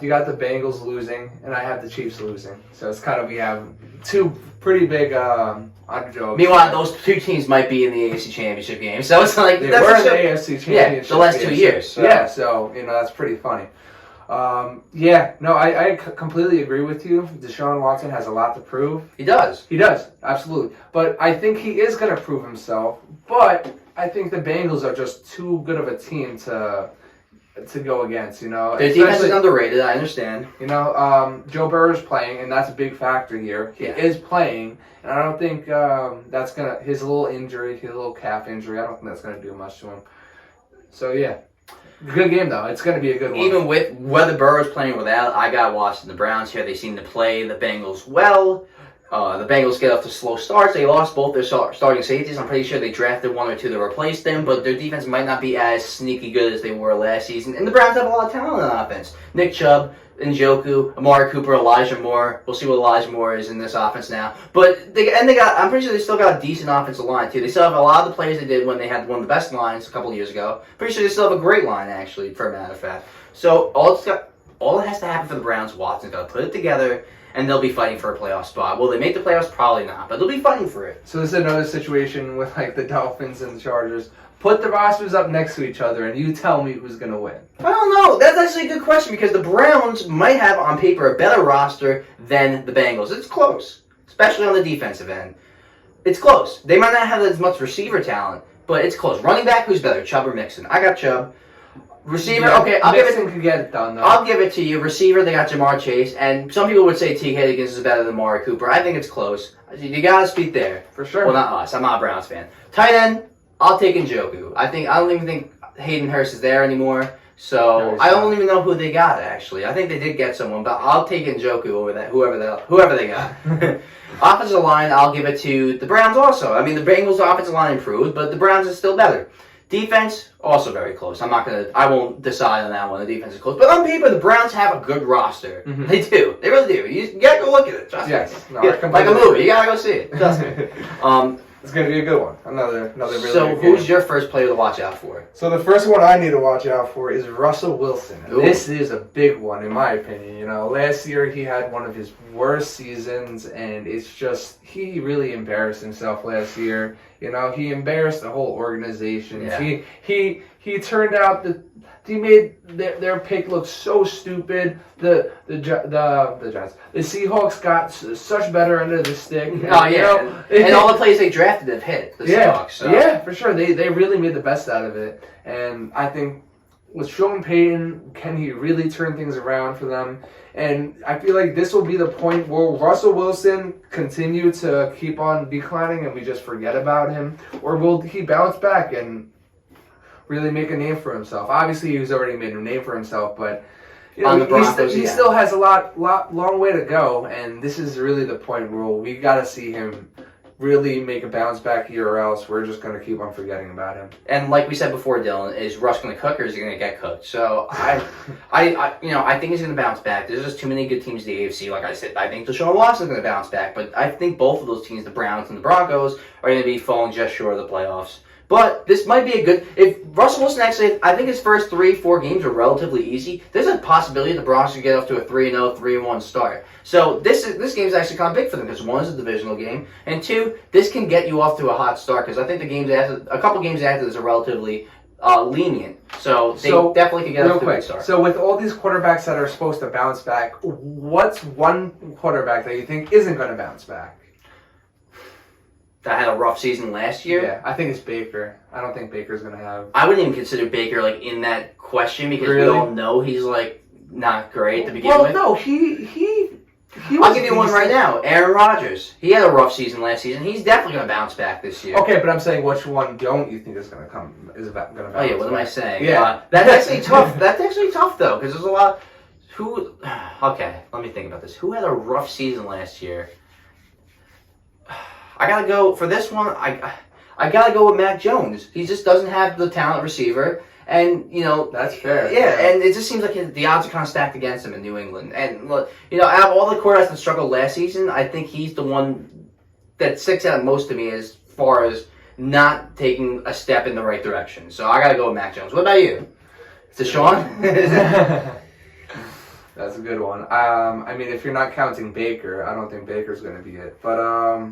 You got the Bengals losing, and I have the Chiefs losing. So it's kind of, we have 2 pretty big underdogs. Meanwhile, those 2 teams might be in the AFC Championship game. So it's like they were in the AFC Championship. Yeah, the last 2 years. So. Yeah, so that's pretty funny. I completely agree with you. Deshaun Watson has a lot to prove. He does, absolutely. But I think he is going to prove himself. But I think the Bengals are just too good of a team to go against. Their defense is underrated. I understand. Joe Burrow's playing, and that's a big factor here. He is playing, and I don't think that's gonna. His little calf injury. I don't think that's gonna do much to him. So yeah. Good game, though. It's going to be a good one. Even with whether Burrow's playing or without, I got watching the Browns here. They seem to play the Bengals well. The Bengals get off to slow starts. They lost both their starting safeties. I'm pretty sure they drafted 1 or 2 to replace them, but their defense might not be as sneaky good as they were last season. And the Browns have a lot of talent on offense. Nick Chubb, Njoku, Amari Cooper, Elijah Moore. We'll see what Elijah Moore is in this offense now. But I'm pretty sure they still got a decent offensive line too. They still have a lot of the players they did when they had one of the best lines a couple of years ago. Pretty sure they still have a great line actually, for a matter of fact. So all that has to happen for the Browns. Watson's got to put it together and they'll be fighting for a playoff spot. Will they make the playoffs? Probably not, but they'll be fighting for it. So this is another situation with like the Dolphins and the Chargers. Put the rosters up next to each other, and you tell me who's going to win. I don't know. That's actually a good question because the Browns might have on paper a better roster than the Bengals. It's close, especially on the defensive end. It's close. They might not have as much receiver talent, but it's close. Running back, who's better, Chubb or Mixon? I got Chubb. Receiver, Yeah, okay, I'll give it. Mixon could get it done though. I'll give it to you. Receiver, they got Jamar Chase, and some people would say T. Higgins is better than Amari Cooper. I think it's close. You gotta speak there. For sure. Well, not us. I'm not a Browns fan. Tight end, I'll take Njoku. I don't even think Hayden Hurst is there anymore. So No, I don't even know who they got actually. I think they did get someone, but I'll take Njoku over that whoever they got. Offensive line, I'll give it to the Browns also. I mean, the Bengals' offensive line improved, but the Browns is still better. Defense, also very close. I won't decide on that one. The defense is close. But on paper, the Browns have a good roster. Mm-hmm. They do. They really do. You gotta go look at it. Trust me. No, Like a movie. You gotta go see it. Trust me. It's going to be a good one. Another really So good who's game. your first player to watch out for? So the first one I need to watch out for is Russell Wilson. Ooh. This is a big one in my opinion. You know, last year he had one of his worst seasons, and it's just he really embarrassed himself last year. You know, he embarrassed the whole organization. Yeah. He turned out he made their pick look so stupid. The Giants, the Seahawks got such better under the stick. And, Oh yeah, you know, and all the plays they drafted have hit the Seahawks. So. Yeah, for sure. They really made the best out of it, and I think with Sean Payton, can he really turn things around for them? And I feel like this will be the point where Russell Wilson continue to keep on declining and we just forget about him, or will he bounce back and really make a name for himself? Obviously, he's already made a name for himself, but you know, On the Broncos, he still has a long way to go, and this is really the point where we got to see him really make a bounce back year, or else we're just going to keep on forgetting about him. And like we said before, Dylan, is Russ going to cook or is he going to get cooked? So I think he's going to bounce back. There's just too many good teams in the AFC. Like I said, I think Deshaun Watson's going to bounce back, but I think both of those teams, the Browns and the Broncos, are going to be falling just short of the playoffs. But this might be a good... If Russell Wilson actually... I think his first 3-4 games are relatively easy. There's a possibility the Broncos could get off to a 3-0, 3-1 start. So this game is actually kind of big for them because one is a divisional game, and two, this can get you off to a hot start because I think a couple games after this are relatively lenient. So they definitely can get off to a good start. So with all these quarterbacks that are supposed to bounce back, what's one quarterback that you think isn't going to bounce back? That had a rough season last year. Yeah, I think it's Baker. I don't think Baker's going to have... I wouldn't even consider Baker like in that question because we all know he's like not great to begin with. Well, no, he I'll give you one right now. Aaron Rodgers. He had a rough season last season. He's definitely going to bounce back this year. Okay, but I'm saying which one don't you think is going to come? Going to bounce back? Oh yeah, what am I saying? Yeah, that's actually tough. That's actually tough though because there's a lot. Okay, let me think about this. Who had a rough season last year? I gotta go for this one. I gotta go with Mac Jones. He just doesn't have the talent receiver, and you know that's fair. Yeah, and it just seems like the odds are kind of stacked against him in New England. And look, you know, out of all the quarterbacks that struggled last season, I think he's the one that sticks out most to me as far as not taking a step in the right direction. So I gotta go with Mac Jones. What about you? Deshaun? That's a good one. I mean, if you're not counting Baker, I don't think Baker's going to be it. But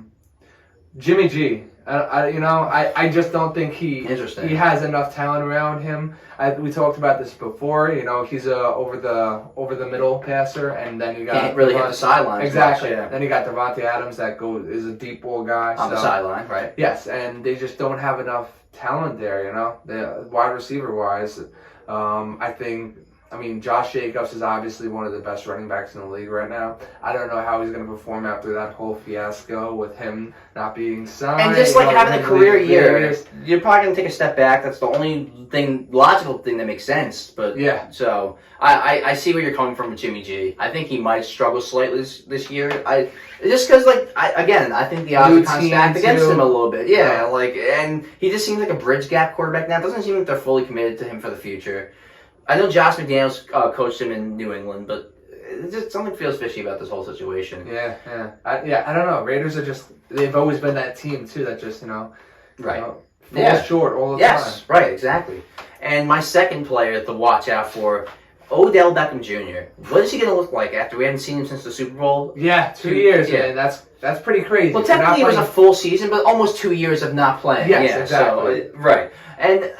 Jimmy G, I just don't think he has enough talent around him. We talked about this before. You know, he's a over the middle passer, and then you got can't really hit the sidelines. Exactly. Much, yeah. Then you got Devontae Adams that is a deep ball guy on the sideline, right? Yes, and they just don't have enough talent there. You know, the wide receiver wise, I mean, Josh Jacobs is obviously one of the best running backs in the league right now. I don't know how he's going to perform after that whole fiasco with him not being signed. And just like having a career year, you're probably going to take a step back. That's the only logical thing that makes sense. But yeah. So I see where you're coming from with Jimmy G. I think he might struggle slightly this year. Just because, I think the odds are kind of stacked against him a little bit. Yeah, and he just seems like a bridge gap quarterback now. It doesn't seem like they're fully committed to him for the future. I know Josh McDaniels coached him in New England, but it just something feels fishy about this whole situation. Yeah. I don't know. Raiders are they've always been that team, too, that just, falls short all the time. Yes, right, exactly. And my second player to watch out for, Odell Beckham Jr. What is he going to look like after we haven't seen him since the Super Bowl? Yeah, 2 years, man. That's pretty crazy. Well, technically it was a full season, but almost 2 years of not playing. Yes, exactly. So, right. And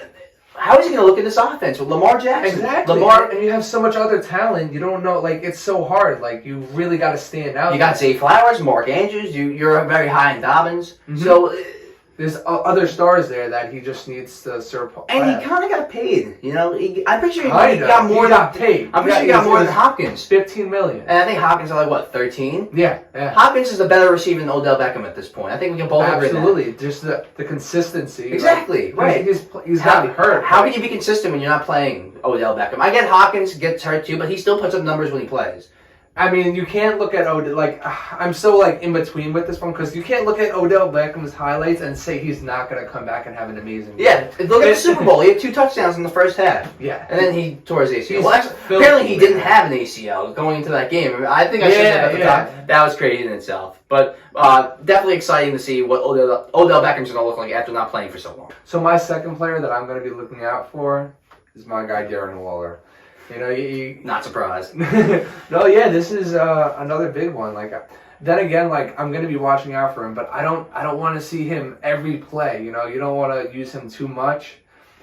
how is he going to look in this offense with Lamar Jackson? Exactly. And you have so much other talent. You don't know, like, it's so hard. Like, you really got to stand out. You got Zay Flowers, Mark Andrews. You're very high in Dobbins. Mm-hmm. So there's other stars there that he just needs to surpass. And he kind of got paid. You know, I'm pretty sure he got more than paid. I'm pretty sure he got more than Hopkins. $15 million. And I think Hopkins are like, what, 13? Yeah. Hopkins is a better receiver than Odell Beckham at this point. I think we can both agree on that. Absolutely. Just the consistency. Exactly. Right. He's gotten hurt. How can you be consistent when you're not playing Odell Beckham? I get Hopkins gets hurt too, but he still puts up numbers when he plays. I mean, you can't look at Odell, like, I'm so, like, in between with this one, because you can't look at Odell Beckham's highlights and say he's not going to come back and have an amazing game. Yeah, look at the Super Bowl. He had 2 touchdowns in the first half. Yeah. And then he tore his ACL. Well, actually, apparently he didn't have an ACL going into that game. I think I should have at the time. That was crazy in itself. But definitely exciting to see what Odell Beckham's going to look like after not playing for so long. So my second player that I'm going to be looking out for is my guy, Darren Waller. You know, not surprised. No, yeah, this is another big one. Like, then again, like, I'm gonna be watching out for him, but I don't want to see him every play. You know, you don't want to use him too much.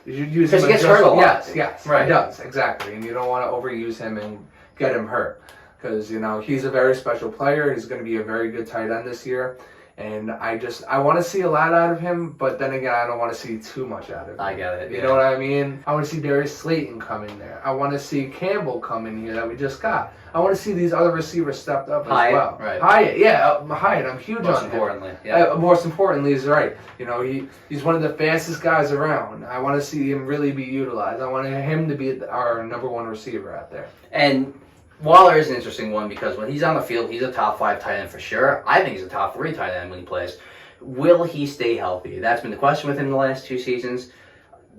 You should use him. Because he gets hurt a lot. Yes, right. He does exactly, and you don't want to overuse him and get him hurt. Because you know he's a very special player. He's going to be a very good tight end this year. And I want to see a lot out of him, but then again, I don't want to see too much out of him. I get it. You know what I mean? I want to see Darius Slayton come in there. I want to see Campbell come in here that we just got. I want to see these other receivers stepped up as well. Right. Hyatt, yeah, Hyatt. I'm huge most on importantly, him. yeah. Most importantly, he's right. You know, he's one of the fastest guys around. I want to see him really be utilized. I want him to be our number 1 receiver out there. And Waller is an interesting one because when he's on the field, he's a top 5 tight end for sure. I think he's a top 3 tight end when he plays. Will he stay healthy? That's been the question with him the last 2 seasons.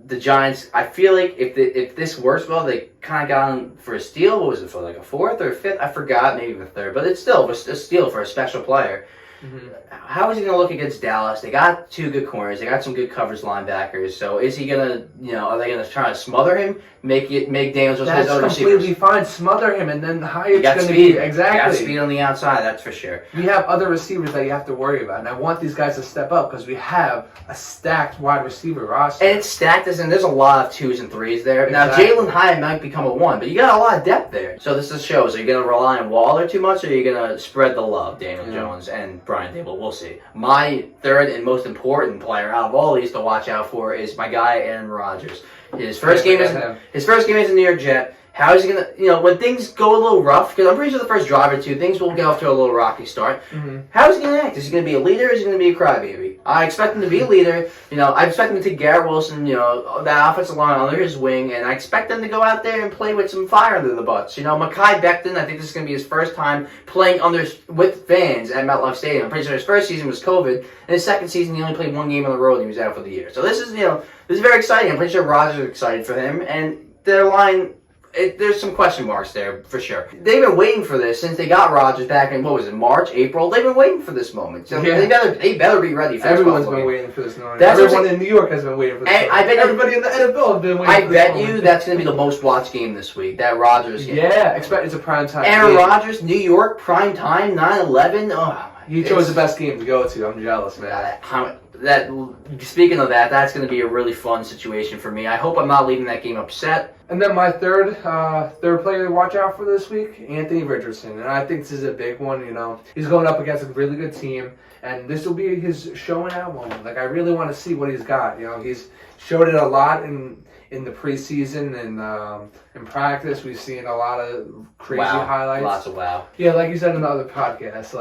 The Giants, I feel like if this works well, they kind of got him for a steal. What was it for, like a 4th or 5th? I forgot, maybe the 3rd. But it's still a steal for a special player. Mm-hmm. How is he going to look against Dallas? They got 2 good corners. They got some good coverage linebackers. So is he going to, are they going to try to smother him? Make Daniels his other receivers? That's completely fine. Smother him, and then Hyatt's going to be exactly. You got speed on the outside, that's for sure. We have other receivers that you have to worry about, and I want these guys to step up because we have a stacked wide receiver roster. And it's stacked as in there's a lot of 2s and 3s there. Exactly. Now Jalen Hyatt might become a 1, but you got a lot of depth there. So this is shows. Are you going to rely on Waller too much, or are you going to spread the love, Daniel Jones and Brian Dable? We'll see. My 3rd and most important player out of all these to watch out for is my guy Aaron Rodgers. His first game as a New York Jet. How is he going to, when things go a little rough, because I'm pretty sure the first drive or 2, things will get off to a little rocky start. Mm-hmm. How is he going to act? Is he going to be a leader or is he going to be a crybaby? I expect him to be a leader. I expect him to take Garrett Wilson, that offensive line under his wing, and I expect them to go out there and play with some fire under the butts. Mekhi Becton, I think this is going to be his first time playing with fans at MetLife Stadium. I'm pretty sure his first season was COVID, and his second season he only played 1 game on the road and he was out for the year. So this is, this is very exciting. I'm pretty sure Rodgers is excited for him, and their line... there's some question marks there, for sure. They've been waiting for this since they got Rodgers back in, March, April? They've been waiting for this moment. So they better be ready for this. Everyone's been waiting for this moment. Everyone in New York has been waiting for this moment. Everybody in the NFL has been waiting for this moment. I bet you that's going to be the most watched game this week, that Rodgers game. Yeah, expect it's a prime time Aaron Rodgers, New York, prime time, 9/11. Oh, you chose the best game to go to. I'm jealous, man. Speaking of that, that's going to be a really fun situation for me. I hope I'm not leaving that game upset. And then my third player to watch out for this week, Anthony Richardson. And I think this is a big one, He's going up against a really good team, and this will be his showing out moment. Like, I really want to see what he's got. He's showed it a lot in the preseason and in practice. We've seen a lot of crazy highlights. Lots of wow. Yeah, like you said in the other podcast,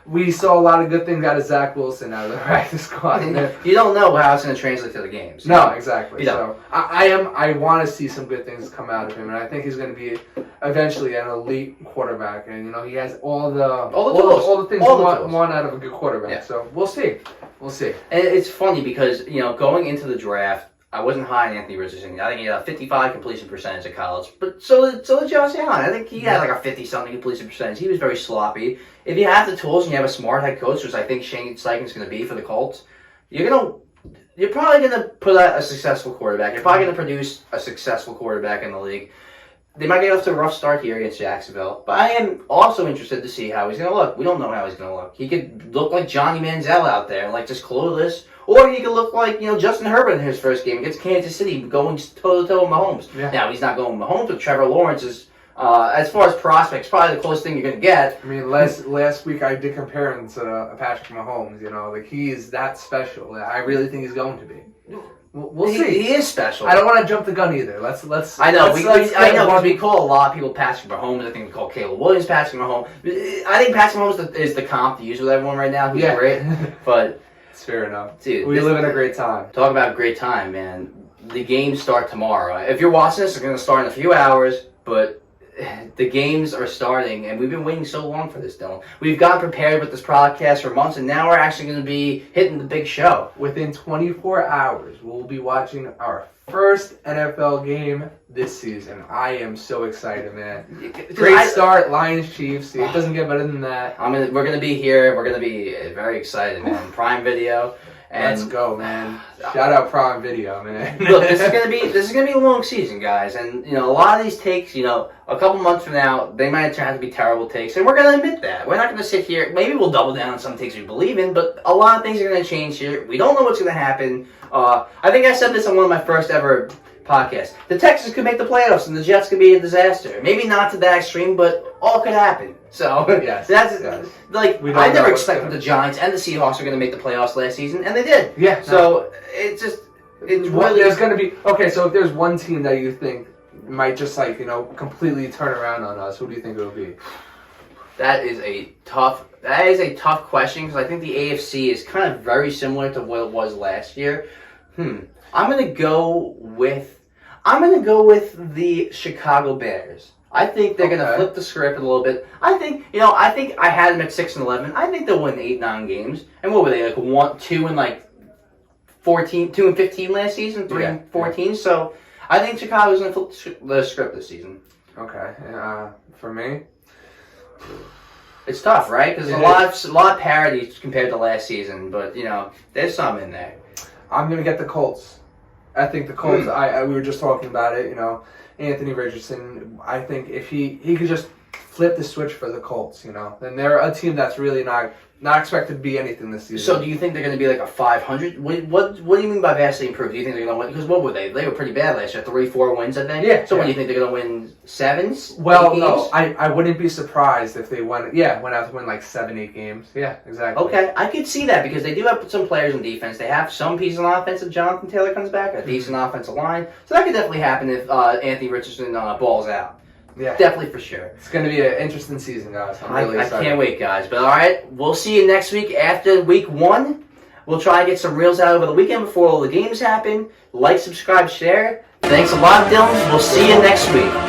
we saw a lot of good things out of Zach Wilson out of the practice squad. You don't know how it's going to translate to the games. No, exactly. So I want to see some good things come out of him, and I think he's going to be eventually an elite quarterback. And he has all the things you want out of a good quarterback. Yeah. So we'll see. And it's funny because going into the draft, I wasn't high on Anthony Richardson. I think he had a 55 completion percentage at college. But so did Josh Allen. I think he had like a 50-something completion percentage. He was very sloppy. If you have the tools and you have a smart head coach, which I think Shane Steichen's going to be for the Colts, you're going to you're probably going to put out a successful quarterback. You're probably going to produce a successful quarterback in the league. They might get off to a rough start here against Jacksonville, but I am also interested to see how he's going to look. We don't know how he's going to look. He could look like Johnny Manziel out there, like just clueless, or he could look like Justin Herbert in his first game against Kansas City, going toe-to-toe with Mahomes. Yeah. Now, he's not going with Mahomes, but Trevor Lawrence is, as far as prospects, probably the closest thing you're going to get. I mean, last week I did compare him to Patrick Mahomes, like he is that special. I really think he's going to be. We'll see. He is special. I don't want to jump the gun either. Let's. I know. I know because we call a lot of people Patrick Mahomes. I think we call Caleb Williams Patrick Mahomes. I think Patrick Mahomes is the comp to use with everyone right now. He's great, but it's fair enough. Dude, we live in a great time. Talk about a great time, man. The games start tomorrow. If you're watching this, it's going to start in a few hours, but the games are starting, and we've been waiting so long for this, Dylan. We've gotten prepared with this podcast for months, and now we're actually going to be hitting the big show. Within 24 hours, we'll be watching our first NFL game this season. I am so excited, man. Great start, Lions, Chiefs. It doesn't get better than that. We're going to be here. We're going to be very excited, man. Prime Video. And let's go, man! Shout out Prime Video, man. Look, this is gonna be a long season, guys, and a lot of these takes, a couple months from now, they might turn out to be terrible takes, and we're gonna admit that. We're not gonna sit here. Maybe we'll double down on some takes we believe in, but a lot of things are gonna change here. We don't know what's gonna happen. I think I said this on one of my first ever podcasts. The Texans could make the playoffs, and the Jets could be a disaster. Maybe not to that extreme, but all could happen. So yes, like I never expected the Giants and the Seahawks were going to make the playoffs last season, and they did. Yeah. So it's really there's going to be okay. So if there's one team that you think might just completely turn around on us, who do you think it will be? That is a tough question because I think the AFC is kind of very similar to what it was last year. I'm going to go with the Chicago Bears. I think they're going to flip the script a little bit. I think I had them at 6-11. I think they'll win 8-9 games. And what were they, 2 and 14, 2 and 15 last season, 3 and 14. Yeah. So I think Chicago's going to flip the script this season. Okay. For me, it's tough, right? Because there's a lot of parity compared to last season, but there's some in there. I'm going to get the Colts. I think the Colts. We were just talking about it. Anthony Richardson, I think if he could just flip the switch for the Colts, then they're a team that's really not expected to be anything this season. So do you think they're going to be like a 500? What do you mean by vastly improved? Do you think they're going to win? Because what were they? They were pretty bad last year. 3-4 wins, I think. Yeah. So what do you think they're going to win? 7s? Well, no. I wouldn't be surprised if they went out to win 7-8 games. Yeah, exactly. Okay, I could see that because they do have some players in defense. They have some pieces on offense if Jonathan Taylor comes back, a decent offensive line. So that could definitely happen if Anthony Richardson balls out. Yeah, definitely for sure. It's going to be an interesting season, guys. I'm really excited. I can't wait, guys. But all right, we'll see you next week after week 1. We'll try to get some reels out over the weekend before all the games happen. Like, subscribe, share. Thanks a lot, Dylan. We'll see you next week.